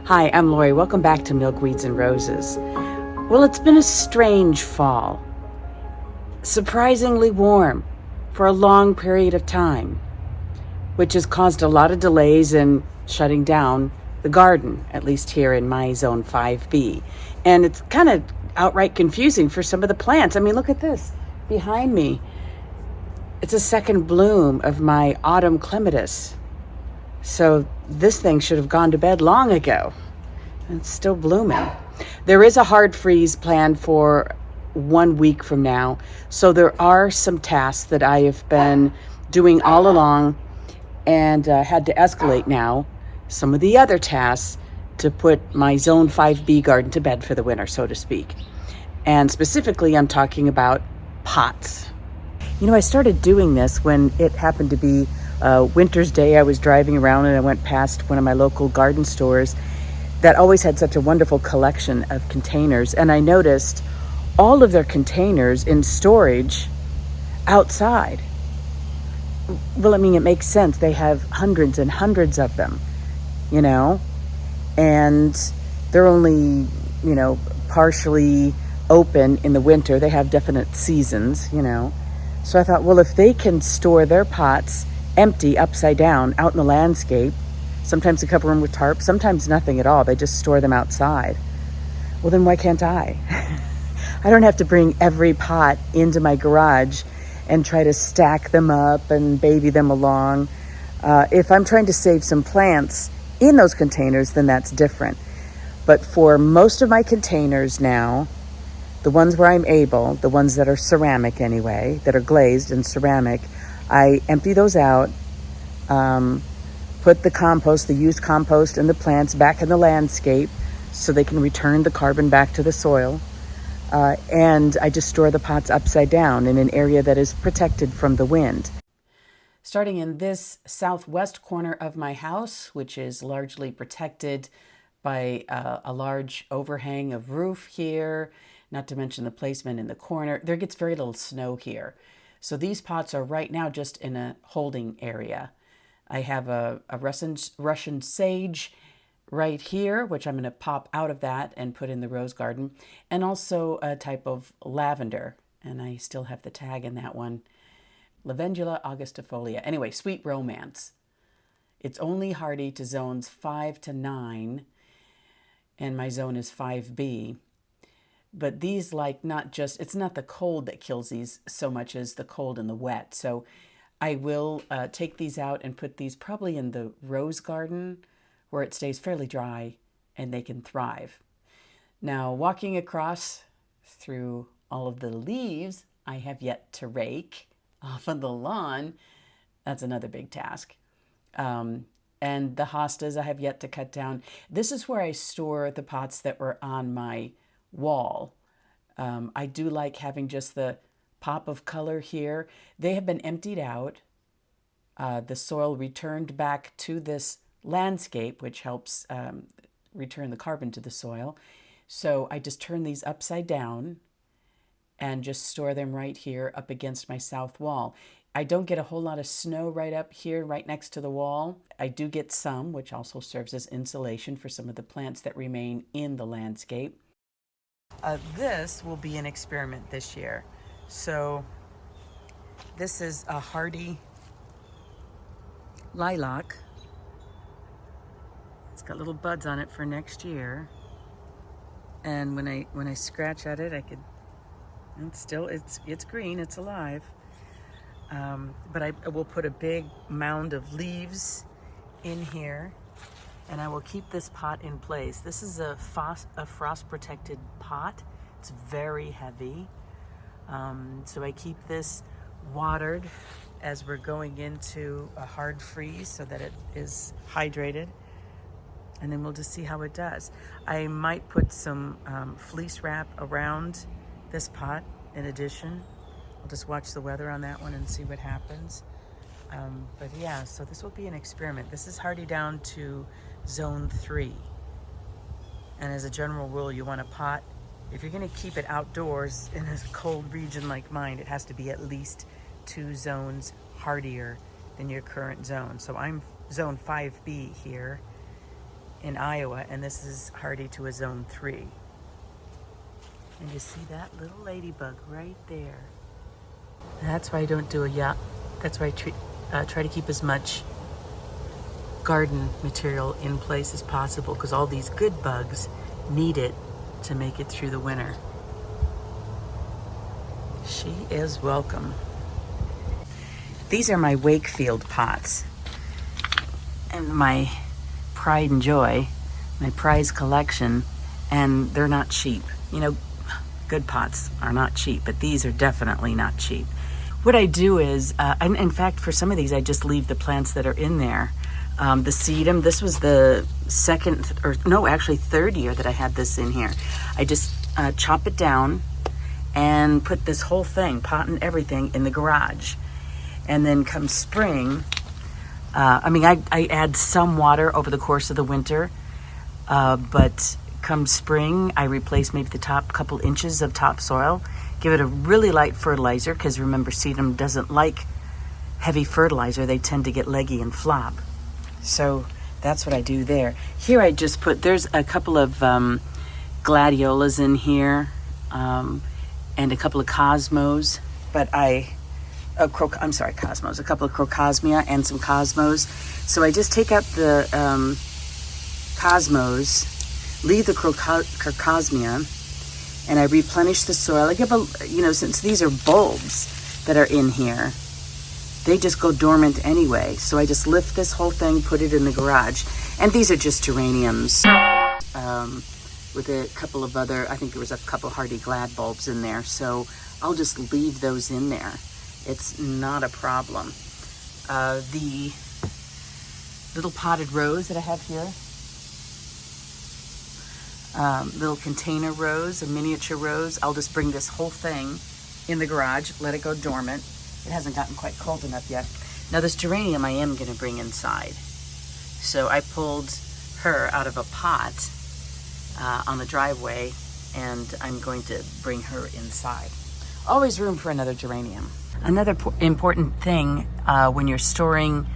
Hi, I'm Lori. Welcome back to Milkweeds and Roses. Well, it's been a strange fall. Surprisingly warm for a long period of time, which has caused a lot of delays in shutting down the garden, at least here in my zone 5B. And it's kind of outright confusing for some of the plants. I mean, look at this behind me. It's a second bloom of my autumn clematis. So this thing should have gone to bed long ago. It's still blooming. There is a hard freeze planned for 1 week from now. So there are some tasks that I have been doing all along and had to escalate now some of the other tasks to put my Zone 5B garden to bed for the winter, so to speak. And specifically, I'm talking about pots. You know, I started doing this when it happened to be winter's day. I was driving around and I went past one of my local garden stores that always had such a wonderful collection of containers. And I noticed all of their containers in storage outside. Well, I mean, it makes sense. They have hundreds and hundreds of them, you know, and they're only, partially open in the winter. They have definite seasons, So I thought, well, if they can store their pots empty upside down out in the landscape, sometimes they cover them with tarp, sometimes nothing at all. They just store them outside. Well, then why can't I? I don't have to bring every pot into my garage and try to stack them up and baby them along. If I'm trying to save some plants in those containers, then that's different. But for most of my containers now, the ones where I'm able, the ones that are ceramic anyway, that are glazed and ceramic, I empty those out, put the compost, the used compost, and the plants back in the landscape so they can return the carbon back to the soil. And I just store the pots upside down in an area that is protected from the wind. Starting in this southwest corner of my house, which is largely protected by a large overhang of roof here, not to mention the placement in the corner, there gets very little snow here. So these pots are right now just in a holding area. I have a Russian sage right here, which I'm going to pop out of that and put in the rose garden, and also a type of lavender, and I still have the tag in that one, Lavandula augustifolia. Anyway, Sweet Romance. It's only hardy to zones 5 to 9, and my zone is 5B. But these it's not the cold that kills these so much as the cold and the wet. So I will take these out and put these probably in the rose garden where it stays fairly dry and they can thrive. Now, walking across through all of the leaves I have yet to rake off of the lawn, that's another big task. And the hostas I have yet to cut down. This is where I store the pots that were on my wall. I do like having just the pop of color here. They have been emptied out. The soil returned back to this landscape, which helps return the carbon to the soil. So I just turn these upside down and just store them right here up against my south wall. I don't get a whole lot of snow right up here, right next to the wall. I do get some, which also serves as insulation for some of the plants that remain in the landscape. This will be an experiment this year. So this is a hardy lilac. It's got little buds on it for next year. And when I scratch at it, it's green, it's alive. But I will put a big mound of leaves in here, and I will keep this pot in place. This is a frost-protected pot. It's very heavy. So I keep this watered as we're going into a hard freeze so that it is hydrated. And then we'll just see how it does. I might put some fleece wrap around this pot in addition. I'll just watch the weather on that one and see what happens. But yeah, so this will be an experiment. This is hardy down to zone 3. And as a general rule, you want a pot, if you're going to keep it outdoors in a cold region like mine, it has to be at least 2 zones hardier than your current zone. So I'm zone 5B here. in Iowa, and this is hardy to a zone 3. And you see that little ladybug right there. That's why I don't do a yacht. That's why I try to keep as much garden material in place as possible, because all these good bugs need it to make it through the winter. She is welcome. These are my Wakefield pots and my pride and joy, my prize collection, and they're not cheap. You know, good pots are not cheap, but these are definitely not cheap. What I do is, and in fact, for some of these, I just leave the plants that are in there. The sedum, this was the third year that I had this in here. I just chop it down and put this whole thing, pot and everything, in the garage. And then come spring, I add some water over the course of the winter, but come spring, I replace maybe the top couple inches of topsoil, give it a really light fertilizer, because remember, sedum doesn't like heavy fertilizer. They tend to get leggy and flop. So that's what I do there. Here I just there's a couple of gladiolas in here, and a couple of cosmos, but cosmos, a couple of crocosmia and some cosmos. So I just take out the cosmos, leave the crocosmia, and I replenish the soil. I give since these are bulbs that are in here, they just go dormant anyway. So I just lift this whole thing, put it in the garage. And these are just geraniums with a couple of other, I think there was a couple hardy glad bulbs in there. So I'll just leave those in there. It's not a problem. The little potted rose that I have here, little container rose, a miniature rose, I'll just bring this whole thing in the garage, let it go dormant. It hasn't gotten quite cold enough yet. Now this geranium I am going to bring inside. So I pulled her out of a pot on the driveway, and I'm going to bring her inside. Always room for another geranium. Another important thing when you're storing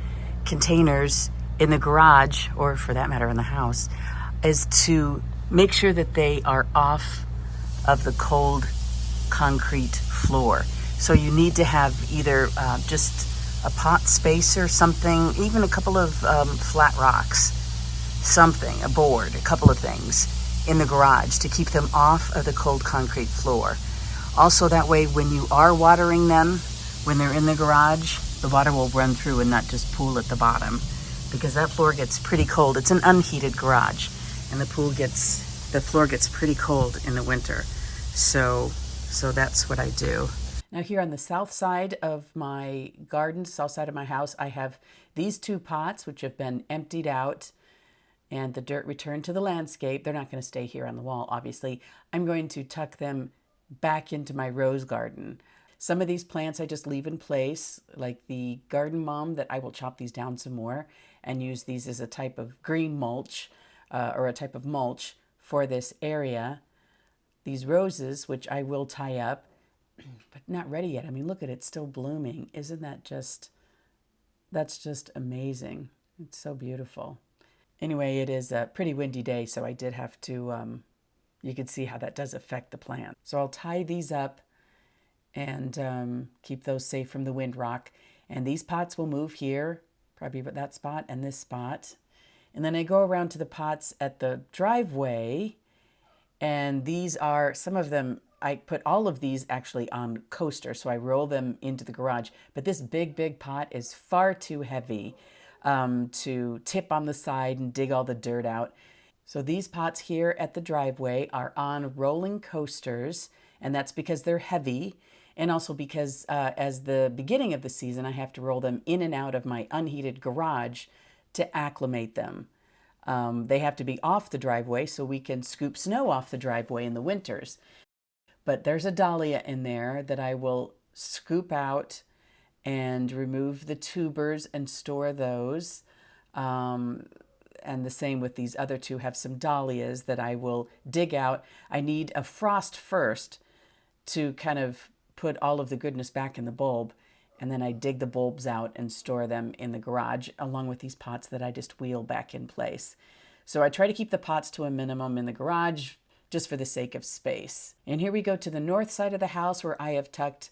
containers in the garage, or for that matter in the house, is to make sure that they are off of the cold concrete floor. So you need to have either just a pot spacer, something, even a couple of flat rocks, something, a board, a couple of things in the garage to keep them off of the cold concrete floor. Also, that way when you are watering them, when they're in the garage, the water will run through and not just pool at the bottom, because that floor gets pretty cold. It's an unheated garage, and the floor gets pretty cold in the winter. So that's what I do. Now here on the south side of my garden, south side of my house, I have these two pots which have been emptied out and the dirt returned to the landscape. They're not going to stay here on the wall, obviously. I'm going to tuck them back into my rose garden. Some of these plants I just leave in place, like the garden mom, that I will chop these down some more and use these as a type of green mulch or a type of mulch for this area. These roses, which I will tie up, but not ready yet. I mean, look at it, still blooming. Isn't that that's just amazing. It's so beautiful. Anyway, it is a pretty windy day, so I did have to, you can see how that does affect the plant. So I'll tie these up and keep those safe from the wind rock. And these pots will move here, probably about that spot and this spot. And then I go around to the pots at the driveway, and these are, some of them, I put all of these actually on coaster, so I roll them into the garage. But this big pot is far too heavy to tip on the side and dig all the dirt out. So these pots here at the driveway are on rolling coasters, and that's because they're heavy, and also because as the beginning of the season, I have to roll them in and out of my unheated garage to acclimate them. They have to be off the driveway so we can scoop snow off the driveway in the winters. But there's a dahlia in there that I will scoop out and remove the tubers and store those. And the same with these other two, have some dahlias that I will dig out. I need a frost first to kind of put all of the goodness back in the bulb. And then I dig the bulbs out and store them in the garage along with these pots that I just wheel back in place. So I try to keep the pots to a minimum in the garage just for the sake of space. And here we go to the north side of the house where I have tucked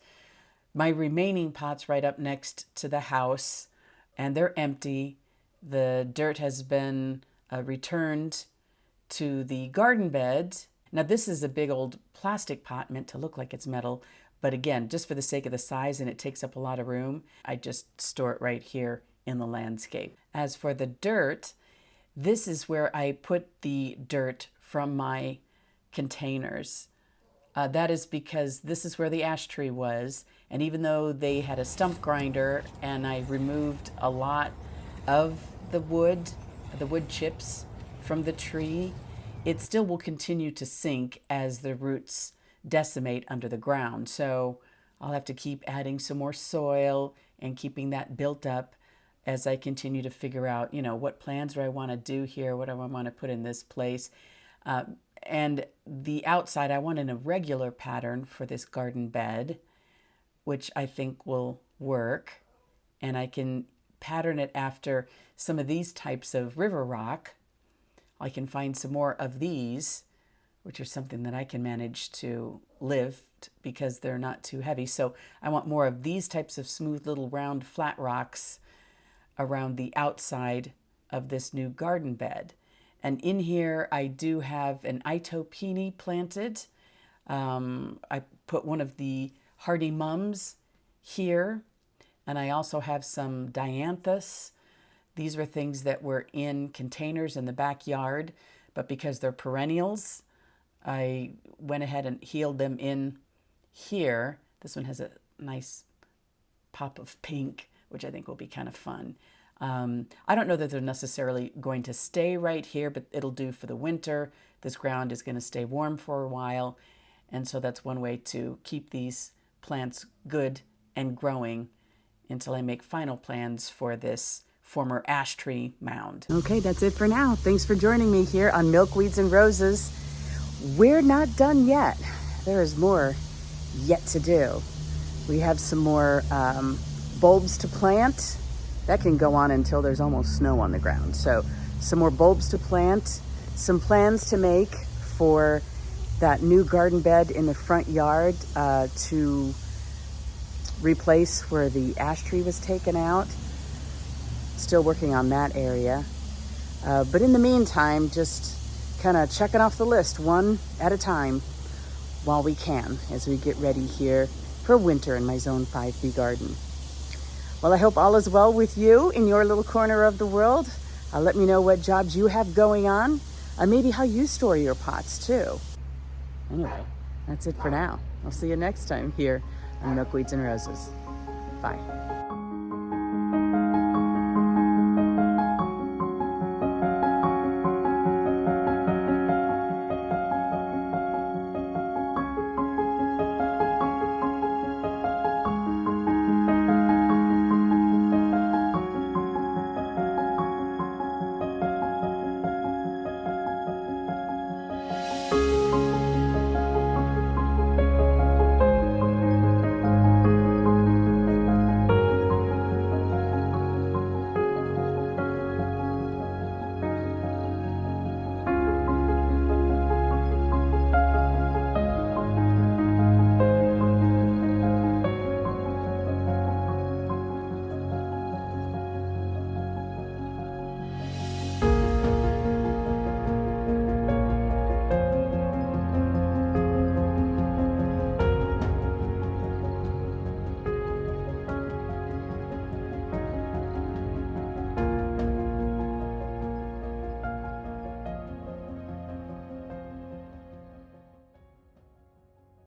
my remaining pots right up next to the house, and they're empty. The dirt has been returned to the garden bed. Now this is a big old plastic pot meant to look like it's metal, but again, just for the sake of the size and it takes up a lot of room, I just store it right here in the landscape. As for the dirt, this is where I put the dirt from my containers. That is because this is where the ash tree was, and even though they had a stump grinder and I removed a lot of the wood chips from the tree, it still will continue to sink as the roots decimate under the ground. So I'll have to keep adding some more soil and keeping that built up as I continue to figure out, what plans do I want to do here? What do I want to put in this place? And the outside, I want an irregular pattern for this garden bed, which I think will work. And I can pattern it after some of these types of river rock. I can find some more of these, which are something that I can manage to lift because they're not too heavy. So I want more of these types of smooth little round flat rocks around the outside of this new garden bed. And in here, I do have an Itopini planted. I put one of the hardy mums here, and I also have some dianthus. These were things that were in containers in the backyard, but because they're perennials, I went ahead and healed them in here. This one has a nice pop of pink, which I think will be kind of fun. I don't know that they're necessarily going to stay right here, but it'll do for the winter. This ground is going to stay warm for a while, and so that's one way to keep these plants good and growing until I make final plans for this former ash tree mound. Okay, that's it for now. Thanks for joining me here on Milkweeds and Roses. We're not done yet. There is more yet to do. We have some more bulbs to plant. That can go on until there's almost snow on the ground. So some more bulbs to plant, some plans to make for that new garden bed in the front yard to replace where the ash tree was taken out. Still working on that area. But in the meantime, just kind of checking off the list one at a time while we can as we get ready here for winter in my Zone 5B garden. Well, I hope all is well with you in your little corner of the world. Let me know what jobs you have going on, maybe how you store your pots too. Anyway, that's it for now. I'll see you next time here on Milkweeds and Roses. Bye.